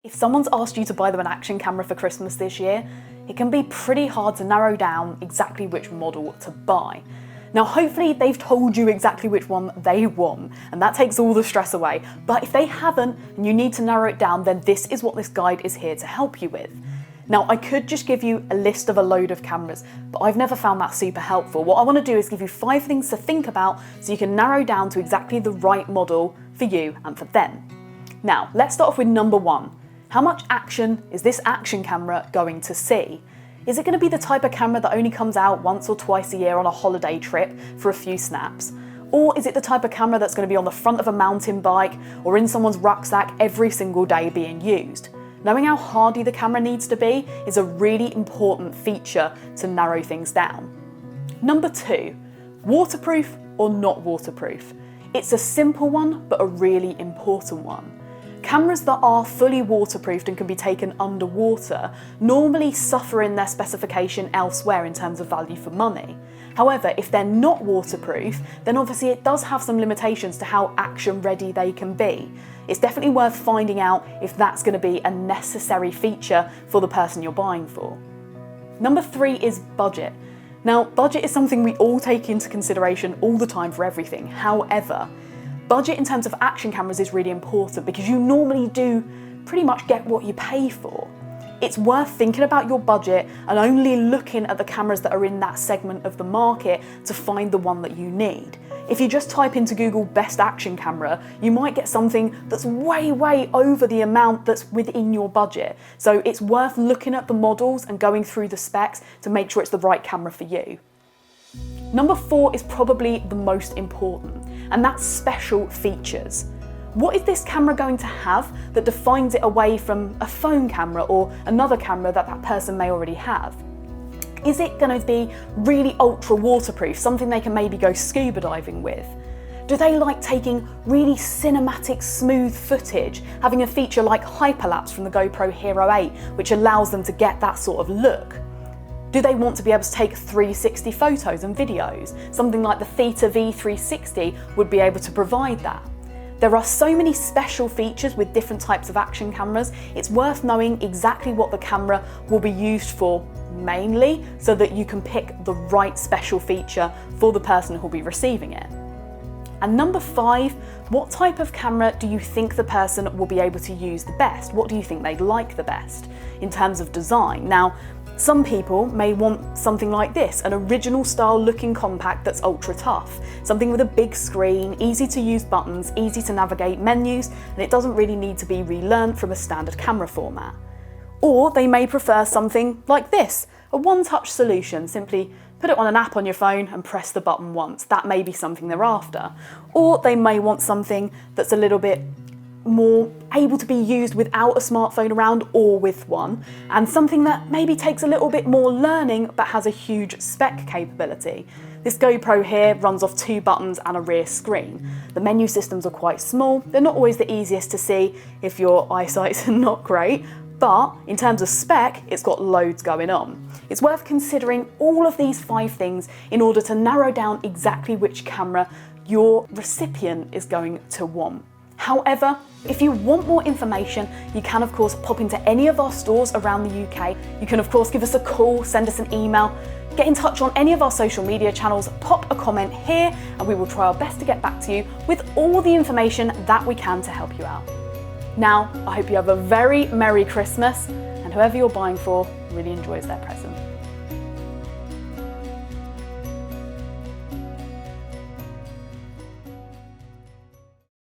If someone's asked you to buy them an action camera for Christmas this year, it can be pretty hard to narrow down exactly which model to buy. Now, hopefully they've told you exactly which one they want, and that takes all the stress away. But if they haven't, and you need to narrow it down, then this is what this guide is here to help you with. Now, I could just give you a list of a load of cameras, but I've never found that super helpful. What I want to do is give you 5 things to think about so you can narrow down to exactly the right model for you and for them. Now, let's start off with number 1. How much action is this action camera going to see? Is it going to be the type of camera that only comes out once or twice a year on a holiday trip for a few snaps? Or is it the type of camera that's going to be on the front of a mountain bike or in someone's rucksack every single day being used? Knowing how hardy the camera needs to be is a really important feature to narrow things down. Number 2, waterproof or not waterproof? It's a simple one, but a really important one. Cameras that are fully waterproofed and can be taken underwater normally suffer in their specification elsewhere in terms of value for money. However, if they're not waterproof, then obviously it does have some limitations to how action ready they can be. It's definitely worth finding out if that's going to be a necessary feature for the person you're buying for. Number 3 is budget. Now, budget is something we all take into consideration all the time for everything. However, budget in terms of action cameras is really important because you normally do pretty much get what you pay for. It's worth thinking about your budget and only looking at the cameras that are in that segment of the market to find the one that you need. If you just type into Google best action camera, you might get something that's way over the amount that's within your budget. So it's worth looking at the models and going through the specs to make sure it's the right camera for you. Number 4 is probably the most important, and that's special features. What is this camera going to have that defines it away from a phone camera or another camera that that person may already have? Is it going to be really ultra waterproof, something they can maybe go scuba diving with? Do they like taking really cinematic smooth footage, having a feature like hyperlapse from the GoPro Hero 8, which allows them to get that sort of look? Do they want to be able to take 360 photos and videos? Something like the Theta V360 would be able to provide that. There are so many special features with different types of action cameras, it's worth knowing exactly what the camera will be used for mainly so that you can pick the right special feature for the person who'll be receiving it. And number 5, what type of camera do you think the person will be able to use the best? What do you think they'd like the best in terms of design? Now, some people may want something like this, an original style looking compact that's ultra tough, something with a big screen, easy to use buttons, easy to navigate menus, and it doesn't really need to be relearned from a standard camera format. Or they may prefer something like this, a one-touch solution, simply put it on an app on your phone and press the button once. That may be something they're after. Or they may want something that's a little bit more able to be used without a smartphone around or with one, and something that maybe takes a little bit more learning but has a huge spec capability. This GoPro here runs off 2 buttons and a rear screen. The menu systems are quite small, they're not always the easiest to see if your eyesight's not great, but in terms of spec, it's got loads going on. It's worth considering all of these 5 things in order to narrow down exactly which camera your recipient is going to want. However, if you want more information, you can of course pop into any of our stores around the UK. You can of course give us a call, send us an email, get in touch on any of our social media channels, pop a comment here, and we will try our best to get back to you with all the information that we can to help you out. Now, I hope you have a very Merry Christmas, and whoever you're buying for really enjoys their present.